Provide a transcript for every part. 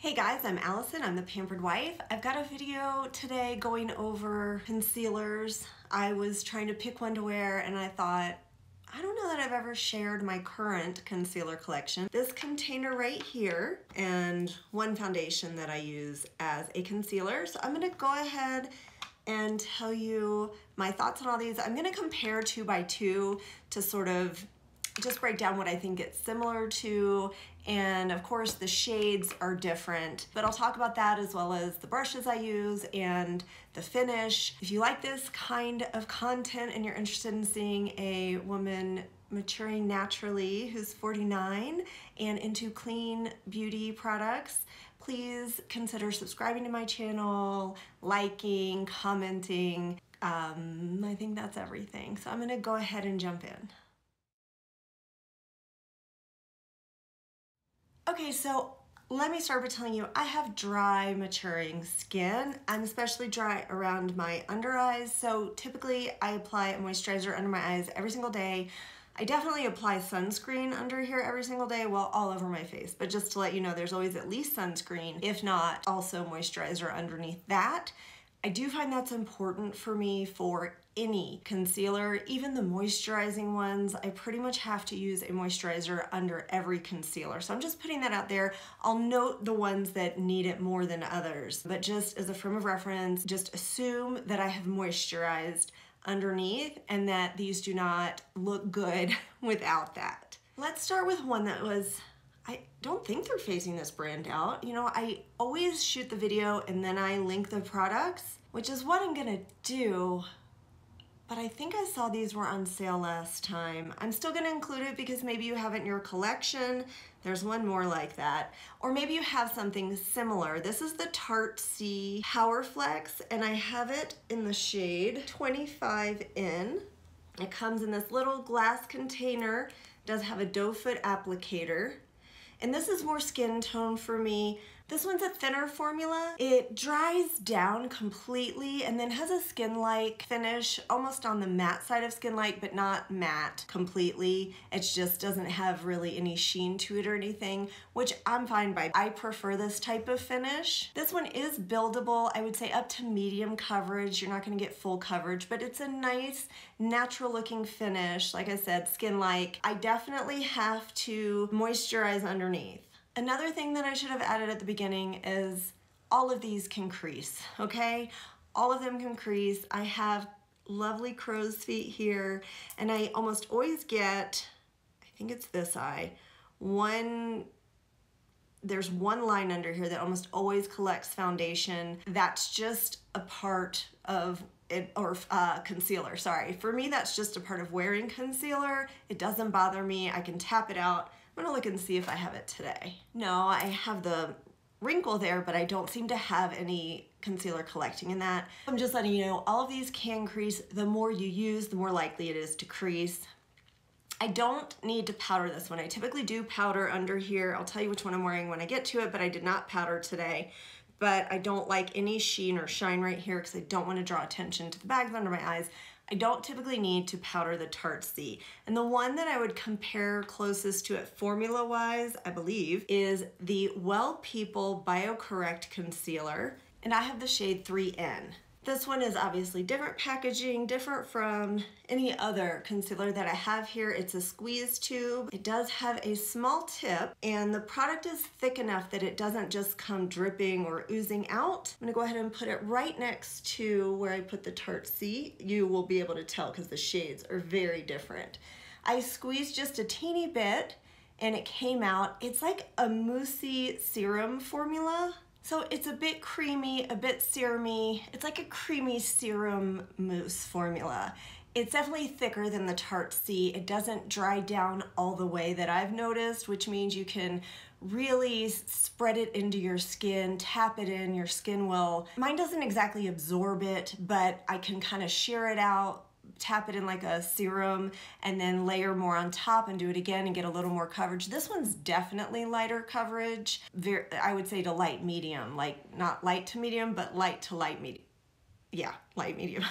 Hey guys, I'm Allison. I'm the Pampered Wife. I've got a video today going over concealers. I was trying to pick one to wear and I thought, I don't know that I've ever shared my current concealer collection. This container right here and one foundation that I use as a concealer. So I'm gonna go ahead and tell you my thoughts on all these. I'm gonna compare 2 by 2 to sort of just break down what I think it's similar to, and of course the shades are different, but I'll talk about that as well as the brushes I use and the finish. If you like this kind of content and you're interested in seeing a woman maturing naturally who's 49 and into clean beauty products, please consider subscribing to my channel, liking, commenting. I think that's everything. So I'm gonna go ahead and jump in. Okay, so let me start by telling you I have dry, maturing skin. I'm especially dry around my under eyes, so typically I apply a moisturizer under my eyes every single day. I definitely apply sunscreen under here every single day, well, all over my face, but just to let you know, there's always at least sunscreen, if not also moisturizer underneath that. I do find that's important for me for any concealer, even the moisturizing ones. I pretty much have to use a moisturizer under every concealer. So I'm just putting that out there. I'll note the ones that need it more than others, but just as a frame of reference, just assume that I have moisturized underneath and that these do not look good without that. Let's start with one that was, I don't think they're phasing this brand out. You know, I always shoot the video and then I link the products, which is what I'm gonna do, but I think I saw these were on sale last time. I'm still gonna include it because maybe you have it in your collection. There's one more like that. Or maybe you have something similar. This is the Tarte Power Flex, and I have it in the shade 25N. It comes in this little glass container. It does have a doe foot applicator. And this is more skin tone for me. This one's a thinner formula. It dries down completely and then has a skin-like finish, almost on the matte side of skin-like, but not matte completely. It just doesn't have really any sheen to it or anything, which I'm fine by. I prefer this type of finish. This one is buildable. I would say up to medium coverage. You're not gonna get full coverage, but it's a nice, natural looking finish. Like I said, skin-like. I definitely have to moisturize underneath. Another thing that I should have added at the beginning is all of these can crease, okay? All of them can crease. I have lovely crow's feet here, and I almost always get, I think it's this eye, there's one line under here that almost always collects foundation. That's just a part of it, or concealer, sorry. For me, that's just a part of wearing concealer. It doesn't bother me. I can tap it out. I'm gonna look and see if I have it today. No, I have the wrinkle there, but I don't seem to have any concealer collecting in that. I'm just letting you know, all of these can crease. The more you use, the more likely it is to crease. I don't need to powder this one. I typically do powder under here. I'll tell you which one I'm wearing when I get to it, but I did not powder today. But I don't like any sheen or shine right here because I don't want to draw attention to the bags under my eyes. I don't typically need to powder the Tarte. And the one that I would compare closest to it formula-wise, I believe, is the Well People BioCorrect Concealer. And I have the shade 3N. This one is obviously different packaging, different from any other concealer that I have here. It's a squeeze tube. It does have a small tip, and the product is thick enough that it doesn't just come dripping or oozing out. I'm gonna go ahead and put it right next to where I put the Tarte. You will be able to tell because the shades are very different. I squeezed just a teeny bit and it came out. It's like a moussey serum formula. So it's a bit creamy, a bit serumy. It's like a creamy serum mousse formula. It's definitely thicker than the Tarte. It doesn't dry down all the way that I've noticed, which means you can really spread it into your skin, tap it in, your skin will. Mine doesn't exactly absorb it, but I can kind of shear it out, tap it in like a serum, and then layer more on top and do it again and get a little more coverage. This one's definitely lighter coverage. I would say to light medium, like not light to medium, but light to light medium. Yeah, light medium.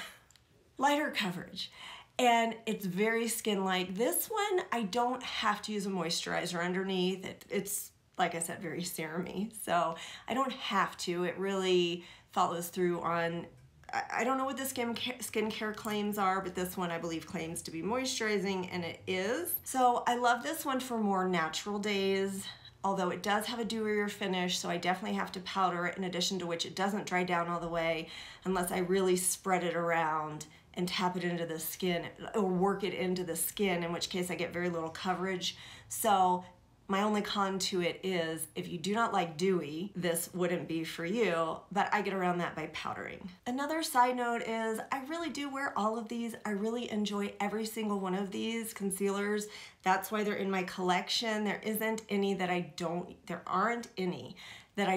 Lighter coverage. And it's very skin-like. This one, I don't have to use a moisturizer underneath. It's like I said, very serum-y. So I don't have to. It really follows through on, I don't know what the skincare claims are, but this one I believe claims to be moisturizing, and it is. So I love this one for more natural days, although it does have a dewier finish, so I definitely have to powder it, in addition to which it doesn't dry down all the way unless I really spread it around and tap it into the skin or work it into the skin, in which case I get very little coverage. So my only con to it is if you do not like dewy, this wouldn't be for you, but I get around that by powdering. Another side note is I really do wear all of these. I really enjoy every single one of these concealers. That's why they're in my collection. There aren't any that I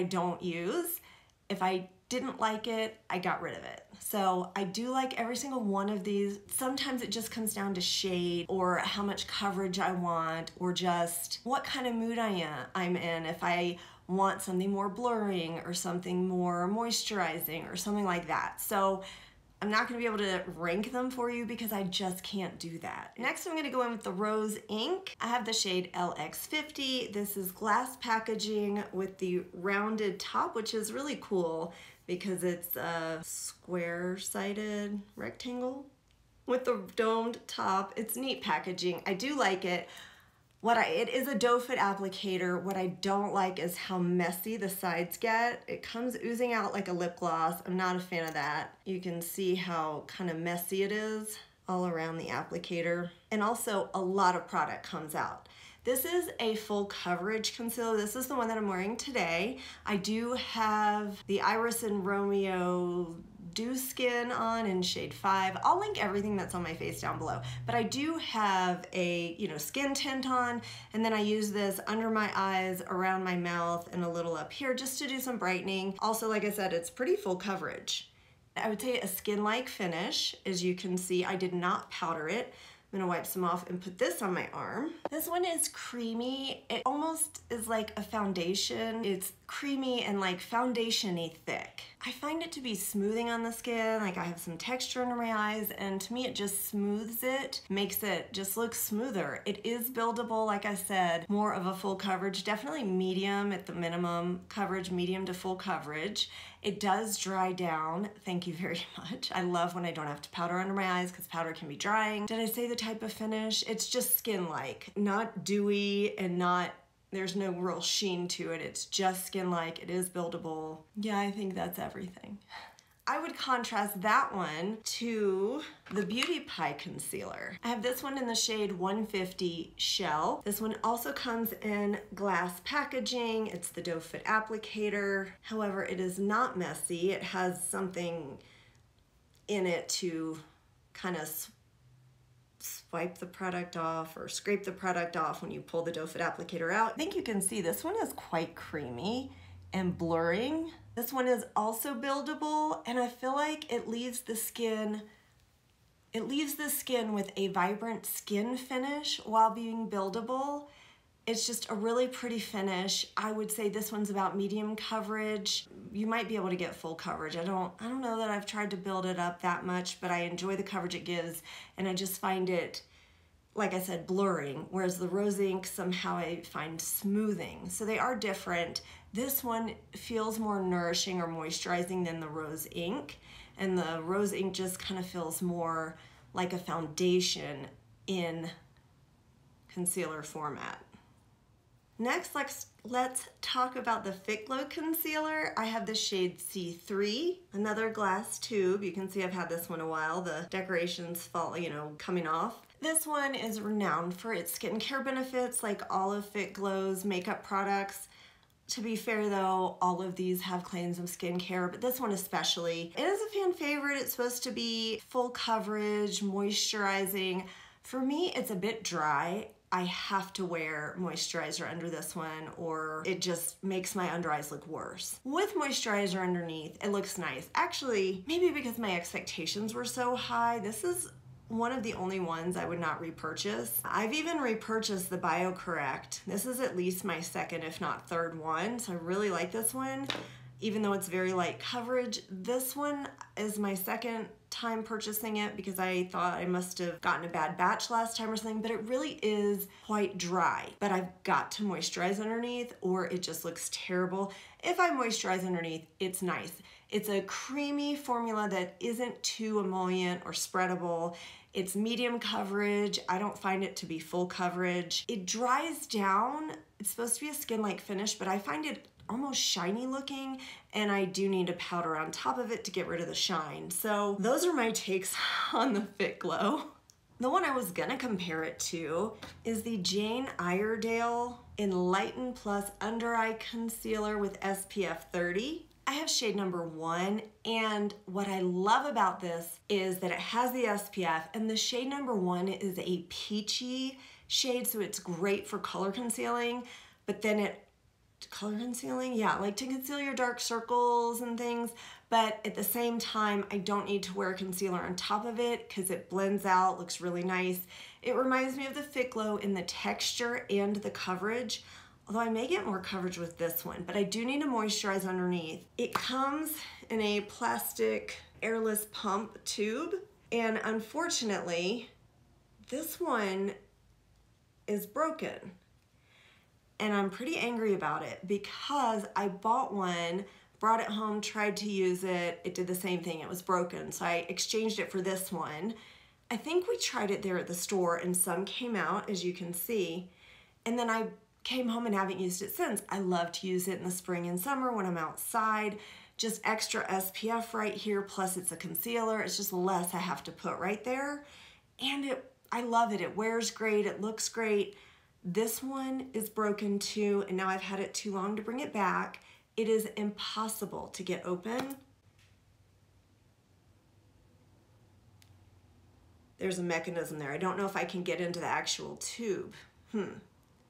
don't use. If I didn't like it, I got rid of it. So I do like every single one of these. Sometimes it just comes down to shade or how much coverage I want, or just what kind of mood I'm in. If I want something more blurring or something more moisturizing or something like that. So I'm not gonna be able to rank them for you because I just can't do that. Next, I'm gonna go in with the Rose Ink. I have the shade LX50. This is glass packaging with the rounded top, which is really cool because it's a square-sided rectangle with the domed top. It's neat packaging. I do like it. It is a doe foot applicator. What I don't like is how messy the sides get. It comes oozing out like a lip gloss. I'm not a fan of that. You can see how kind of messy it is all around the applicator. And also a lot of product comes out. This is a full coverage concealer. This is the one that I'm wearing today. I do have the Iris and Romeo Dew Skin on in shade 5. I'll link everything that's on my face down below. But I do have a, skin tint on, and then I use this under my eyes, around my mouth, and a little up here just to do some brightening. Also, like I said, it's pretty full coverage. I would say a skin-like finish. As you can see, I did not powder it. I'm gonna wipe some off and put this on my arm. This one is creamy. It almost is like a foundation. It's creamy and like foundation-y thick. I find it to be smoothing on the skin, like I have some texture under my eyes, and to me it just smooths it, makes it just look smoother. It is buildable, like I said, more of a full coverage, definitely medium at the minimum coverage, medium to full coverage. It does dry down, thank you very much. I love when I don't have to powder under my eyes because powder can be drying. Did I say the type of finish? It's just skin-like, not dewy and not, there's no real sheen to it. It's just skin-like, it is buildable. Yeah, I think that's everything. I would contrast that one to the Beauty Pie Concealer. I have this one in the shade 150 Shell. This one also comes in glass packaging. It's the doe foot applicator. However, it is not messy. It has something in it to kind of swipe the product off or scrape the product off when you pull the doe foot applicator out. I think you can see this one is quite creamy and blurring. This one is also buildable, and I feel like it leaves the skin with a vibrant skin finish while being buildable. It's just a really pretty finish. I would say this one's about medium coverage. You might be able to get full coverage. I don't know that I've tried to build it up that much, but I enjoy the coverage it gives, and I just find it, like I said, blurring, whereas the Rose Ink somehow I find smoothing. So they are different. This one feels more nourishing or moisturizing than the Rose Ink, and the Rose Ink just kind of feels more like a foundation in concealer format. Next, let's talk about the Fitglow Concealer. I have the shade C3, another glass tube. You can see I've had this one a while. The decorations fall, coming off. This one is renowned for its skincare benefits, like all of Fitglow's makeup products. To be fair though, all of these have claims of skincare, but this one especially. It is a fan favorite. It's supposed to be full coverage, moisturizing. For me, it's a bit dry. I have to wear moisturizer under this one or it just makes my under eyes look worse. With moisturizer underneath, it looks nice. Actually, maybe because my expectations were so high, this is one of the only ones I would not repurchase. I've even repurchased the BioCorrect. This is at least my second, if not third one, so I really like this one. even though it's very light coverage. This one is my second time purchasing it because I thought I must have gotten a bad batch last time or something, but it really is quite dry. But I've got to moisturize underneath or it just looks terrible. If I moisturize underneath, it's nice. It's a creamy formula that isn't too emollient or spreadable. It's medium coverage. I don't find it to be full coverage. It dries down. It's supposed to be a skin-like finish, but I find it almost shiny looking, and I do need a powder on top of it to get rid of the shine. So those are my takes on the Fitglow. The one I was gonna compare it to is the Jane Iredale Enlighten Plus Under Eye Concealer with SPF 30. I have shade number 1, and what I love about this is that it has the SPF, and the shade number 1 is a peachy shade, so it's great for color concealing, but then color concealing? Yeah, like to conceal your dark circles and things, but at the same time, I don't need to wear a concealer on top of it because it blends out, looks really nice. It reminds me of the Fitglow in the texture and the coverage, although I may get more coverage with this one, but I do need to moisturize underneath. It comes in a plastic airless pump tube, and unfortunately, this one is broken. And I'm pretty angry about it because I bought one, brought it home, tried to use it. It did the same thing, it was broken. So I exchanged it for this one. I think we tried it there at the store and some came out, as you can see. And then I came home and haven't used it since. I love to use it in the spring and summer when I'm outside. Just extra SPF right here, plus it's a concealer. It's just less I have to put right there. And I love it. It wears great, it looks great. This one is broken too, and now I've had it too long to bring it back. It is impossible to get open. There's a mechanism there. I don't know if I can get into the actual tube.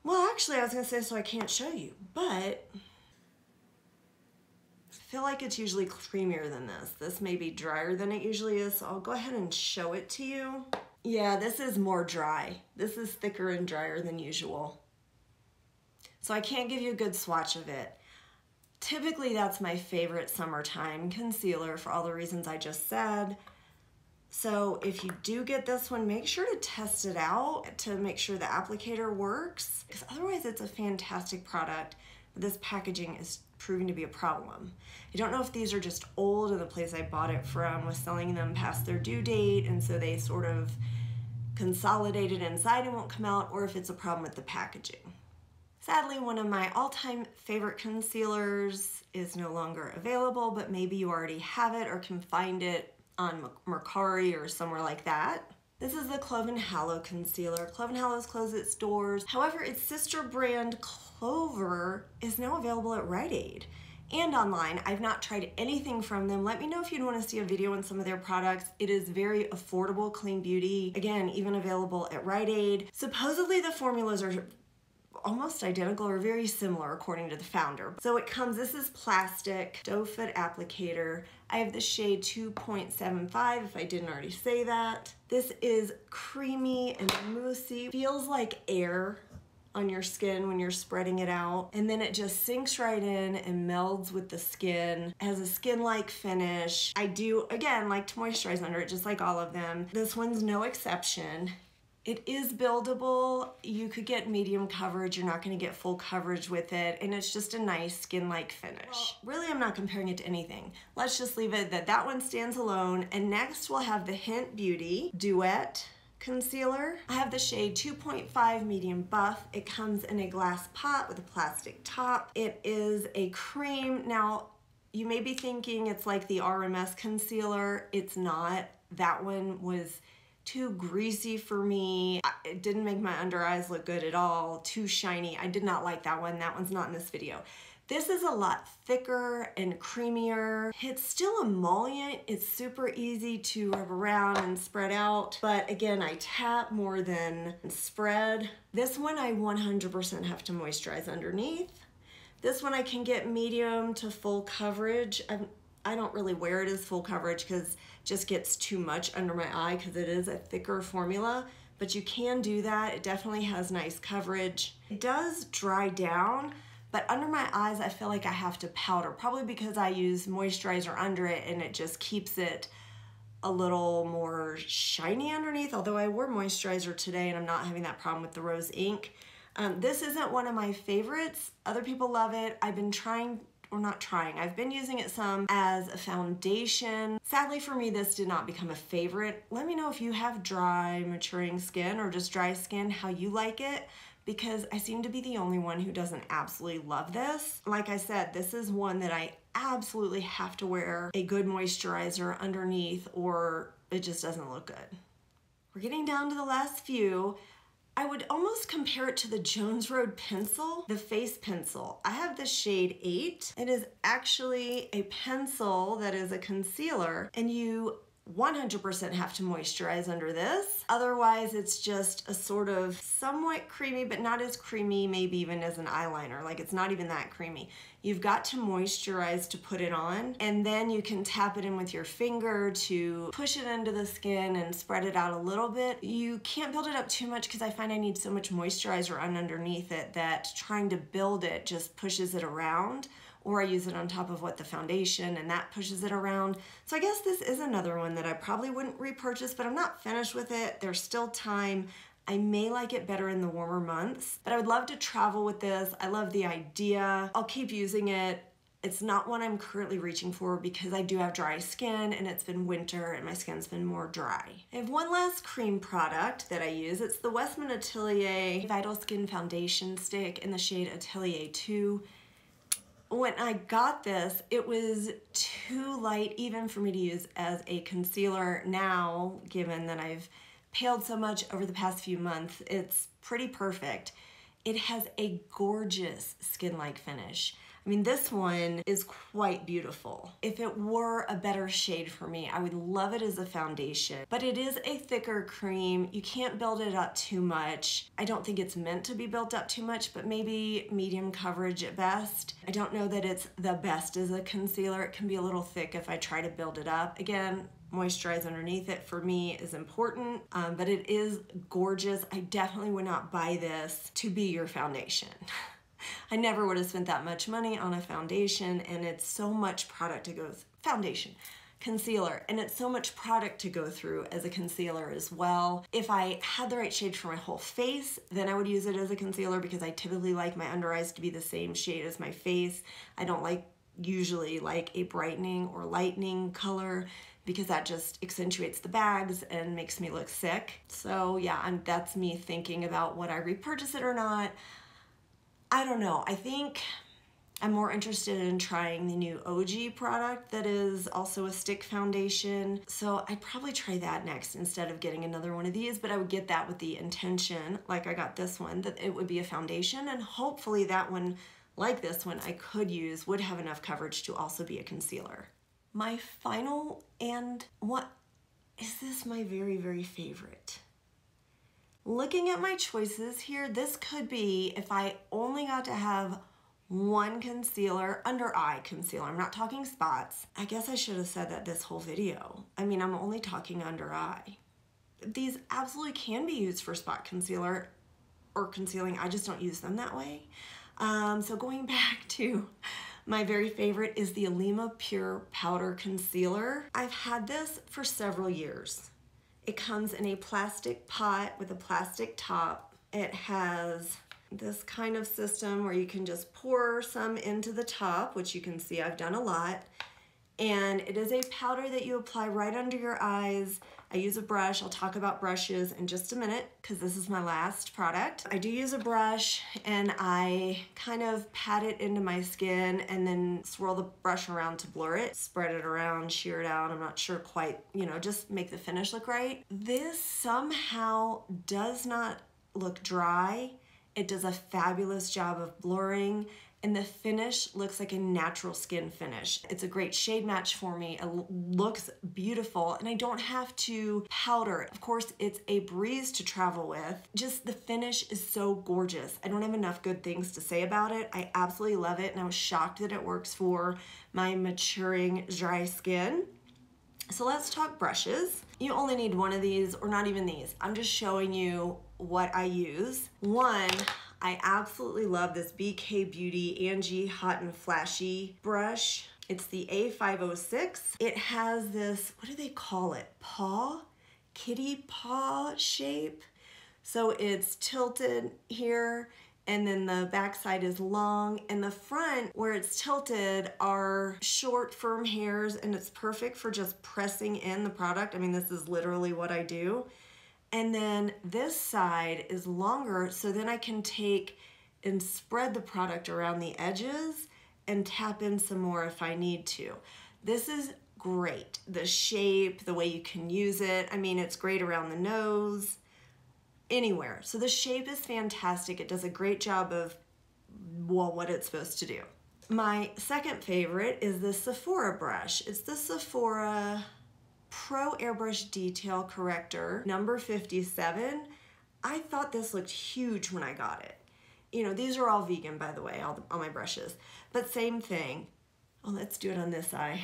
Well, actually, I was gonna say so I can't show you, but I feel like it's usually creamier than this. This may be drier than it usually is, so I'll go ahead and show it to you. Yeah, this is more dry. This is thicker and drier than usual. So I can't give you a good swatch of it. Typically, that's my favorite summertime concealer for all the reasons I just said. So if you do get this one, make sure to test it out to make sure the applicator works, because otherwise it's a fantastic product. But this packaging is proving to be a problem. I don't know if these are just old and the place I bought it from was selling them past their due date, and so they sort of consolidated inside and won't come out, or if it's a problem with the packaging. Sadly, one of my all-time favorite concealers is no longer available, but maybe you already have it or can find it on Mercari or somewhere like that. This is the Clove Hallow Concealer. Clove Hallow's closed its doors. However, its sister brand Clover is now available at Rite Aid and online. I've not tried anything from them. Let me know if you'd want to see a video on some of their products. It is very affordable, clean beauty. Again, even available at Rite Aid. Supposedly the formulas are almost identical or very similar according to the founder. So it comes, this is plastic, doe foot applicator. I have the shade 2.75 if I didn't already say that. This is creamy and moussey, feels like air on your skin when you're spreading it out, and then it just sinks right in and melds with the skin. It has a skin-like finish. I do, again, like to moisturize under it just like all of them. This one's no exception. It is buildable. You could get medium coverage. You're not gonna get full coverage with it, and it's just a nice skin-like finish. Well, really, I'm not comparing it to anything. Let's just leave it that that one stands alone, and next we'll have the Hynt Beauty Duet Concealer. I have the shade 2.5 Medium Buff. It comes in a glass pot with a plastic top. It is a cream. Now, you may be thinking it's like the RMS concealer. It's not. That one was too greasy for me. It didn't make my under eyes look good at all. Too shiny. I did not like that one. That one's not in this video. This is a lot thicker and creamier. It's still emollient. It's super easy to rub around and spread out. But again, I tap more than spread. This one I 100% have to moisturize underneath. This one I can get medium to full coverage. I don't really wear it as full coverage because it just gets too much under my eye because it is a thicker formula, but you can do that. It definitely has nice coverage. It does dry down, but under my eyes, I feel like I have to powder, probably because I use moisturizer under it and it just keeps it a little more shiny underneath, although I wore moisturizer today and I'm not having that problem with the rose ink. This isn't one of my favorites. Other people love it. I've been trying, or not trying, I've been using it some as a foundation. Sadly for me, this did not become a favorite. Let me know if you have dry, maturing skin or just dry skin, how you like it, because I seem to be the only one who doesn't absolutely love this. Like I said, this is one that I absolutely have to wear a good moisturizer underneath or it just doesn't look good. We're getting down to the last few. I would almost compare it to the Jones Road pencil, the face pencil. I have the shade 8. It is actually a pencil that is a concealer, and you 100% have to moisturize under this. Otherwise, it's just a sort of somewhat creamy, but not as creamy maybe even as an eyeliner. Like, it's not even that creamy. You've got to moisturize to put it on, and then you can tap it in with your finger to push it into the skin and spread it out a little bit. You can't build it up too much because I find I need so much moisturizer underneath it that trying to build it just pushes it around. Or I use it on top of the foundation and that pushes it around. So I guess this is another one that I probably wouldn't repurchase, but I'm not finished with it. There's still time. I may like it better in the warmer months, but I would love to travel with this. I love the idea. I'll keep using it. It's not one I'm currently reaching for because I do have dry skin and it's been winter and my skin's been more dry. I have one last cream product that I use. It's the Westman Atelier Vital Skin Foundation Stick in the shade Atelier 2. When I got this, it was too light even for me to use as a concealer. Now, given that I've paled so much over the past few months, it's pretty perfect. It has a gorgeous skin-like finish. I mean, this one is quite beautiful. If it were a better shade for me, I would love it as a foundation, but it is a thicker cream. You can't build it up too much. I don't think it's meant to be built up too much, but maybe medium coverage at best. I don't know that it's the best as a concealer. It can be a little thick if I try to build it up. Again, moisturize underneath it for me is important, but it is gorgeous. I definitely would not buy this to be your foundation. I never would have spent that much money on a foundation, and it's so much product to go concealer, and it's so much product to go through as a concealer as well. If I had the right shade for my whole face, then I would use it as a concealer because I typically like my under eyes to be the same shade as my face. I don't usually like a brightening or lightening color because that just accentuates the bags and makes me look sick. So yeah, that's me thinking about would I repurchase it or not. I don't know. I think I'm more interested in trying the new OG product that is also a stick foundation. So I'd probably try that next instead of getting another one of these, but I would get that with the intention, like I got this one, that it would be a foundation, and hopefully that one, like this one, I could use, would have enough coverage to also be a concealer. My final, and what is this my very, very favorite? Looking at my choices here, this could be, if I only got to have one concealer, under eye concealer, I'm not talking spots. I guess I should have said that this whole video. I mean, I'm only talking under eye. These absolutely can be used for spot concealer or concealing. I just don't use them that way. So going back to my very favorite is the Alima Pure Powder Concealer. I've had this for several years. It comes in a plastic pot with a plastic top. It has this kind of system where you can just pour some into the top, which you can see I've done a lot. And it is a powder that you apply right under your eyes. I use a brush. I'll talk about brushes in just a minute because this is my last product. I do use a brush and I kind of pat it into my skin and then swirl the brush around to blur it, spread it around, shear it out. I'm not sure quite, just make the finish look right. This somehow does not look dry. It does a fabulous job of blurring, and the finish looks like a natural skin finish. It's a great shade match for me. It looks beautiful, and I don't have to powder it. Of course, it's a breeze to travel with. Just the finish is so gorgeous. I don't have enough good things to say about it. I absolutely love it, and I was shocked that it works for my maturing dry skin. So let's talk brushes. You only need one of these, or not even these. I'm just showing you what I use. One, I absolutely love this BK Beauty Angie Hot and Flashy brush. It's the A506. It has this, what do they call it? Paw? Kitty paw shape. So it's tilted here, and then the back side is long, and the front where it's tilted are short, firm hairs, and it's perfect for just pressing in the product. I mean, this is literally what I do. And then this side is longer, so then I can take and spread the product around the edges and tap in some more if I need to. This is great. The shape, the way you can use it. I mean, it's great around the nose, anywhere. So the shape is fantastic. It does a great job of, well, what it's supposed to do. My second favorite is the Sephora brush. It's the Sephora Pro Airbrush Detail Corrector number 57. I thought this looked huge when I got it. You know, these are all vegan, by the way, all my brushes. But same thing. Oh, let's do it on this eye.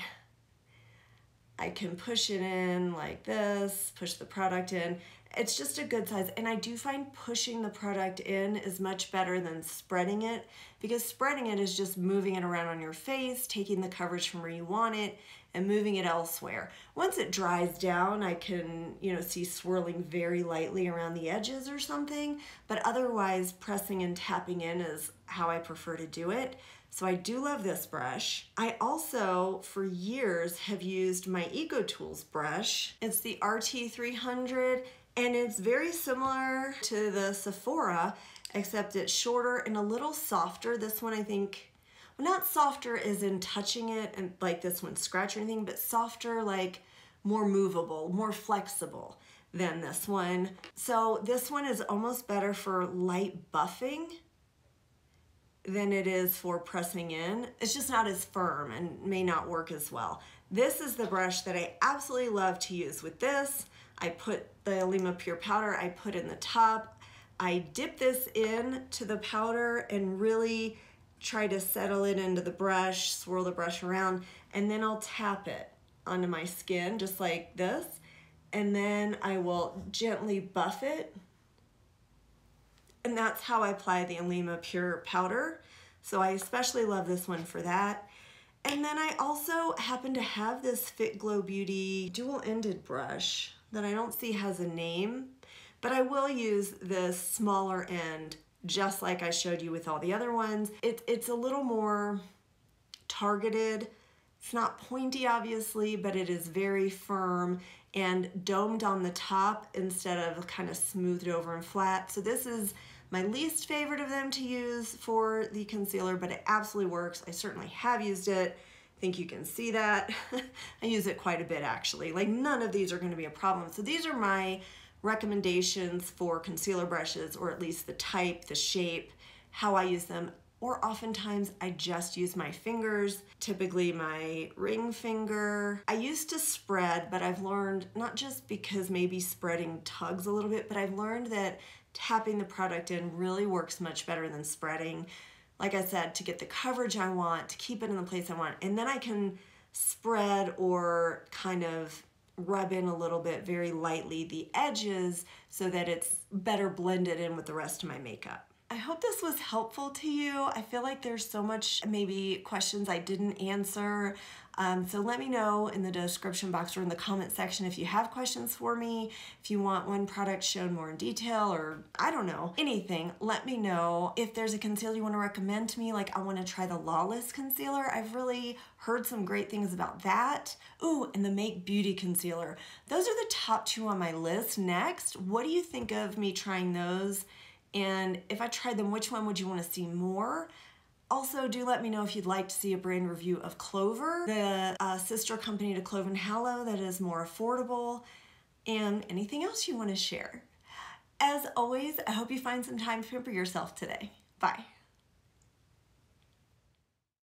I can push it in like this, push the product in. It's just a good size, and I do find pushing the product in is much better than spreading it, because spreading it is just moving it around on your face, taking the coverage from where you want it, and moving it elsewhere. Once it dries down, I can, you know, see swirling very lightly around the edges or something, but otherwise pressing and tapping in is how I prefer to do it. So I do love this brush. I also, for years, have used my EcoTools brush. It's the RT300, and it's very similar to the Sephora, except it's shorter and a little softer. This one, I think, well, not softer as in touching it and like this one scratch or anything, but softer, like more movable, more flexible than this one. So this one is almost better for light buffing than it is for pressing in. It's just not as firm and may not work as well. This is the brush that I absolutely love to use. With this, I put the Alima Pure Powder, I put in the top, I dip this in to the powder and really try to settle it into the brush, swirl the brush around, and then I'll tap it onto my skin just like this, and then I will gently buff it. And that's how I apply the Alima Pure Powder. So I especially love this one for that. And then I also happen to have this Fitglow Beauty dual-ended brush that I don't see has a name, but I will use this smaller end just like I showed you with all the other ones. It's a little more targeted. It's not pointy, obviously, but it is very firm and domed on the top instead of kind of smoothed over and flat. So this is my least favorite of them to use for the concealer, but it absolutely works. I certainly have used it. I think you can see that. I use it quite a bit, actually. Like, none of these are going to be a problem. So these are my recommendations for concealer brushes, or at least the type, the shape, how I use them. Or oftentimes I just use my fingers, typically my ring finger. I used to spread, but I've learned, not just because maybe spreading tugs a little bit, but I've learned that tapping the product in really works much better than spreading. Like I said, to get the coverage I want, to keep it in the place I want, and then I can spread or kind of rub in a little bit very lightly the edges so that it's better blended in with the rest of my makeup. I hope this was helpful to you. I feel like there's so much maybe questions I didn't answer. So let me know in the description box or in the comment section if you have questions for me, if you want one product shown more in detail, or I don't know, anything, let me know. If there's a concealer you want to recommend to me, like I want to try the Lawless concealer. I've really heard some great things about that. Ooh, and the Make Beauty concealer. Those are the top two on my list. Next, what do you think of me trying those? And if I tried them, which one would you want to see more? Also, do let me know if you'd like to see a brand review of Clover, the sister company to Clove Hallow that is more affordable, and anything else you want to share. As always, I hope you find some time to pamper yourself today. Bye.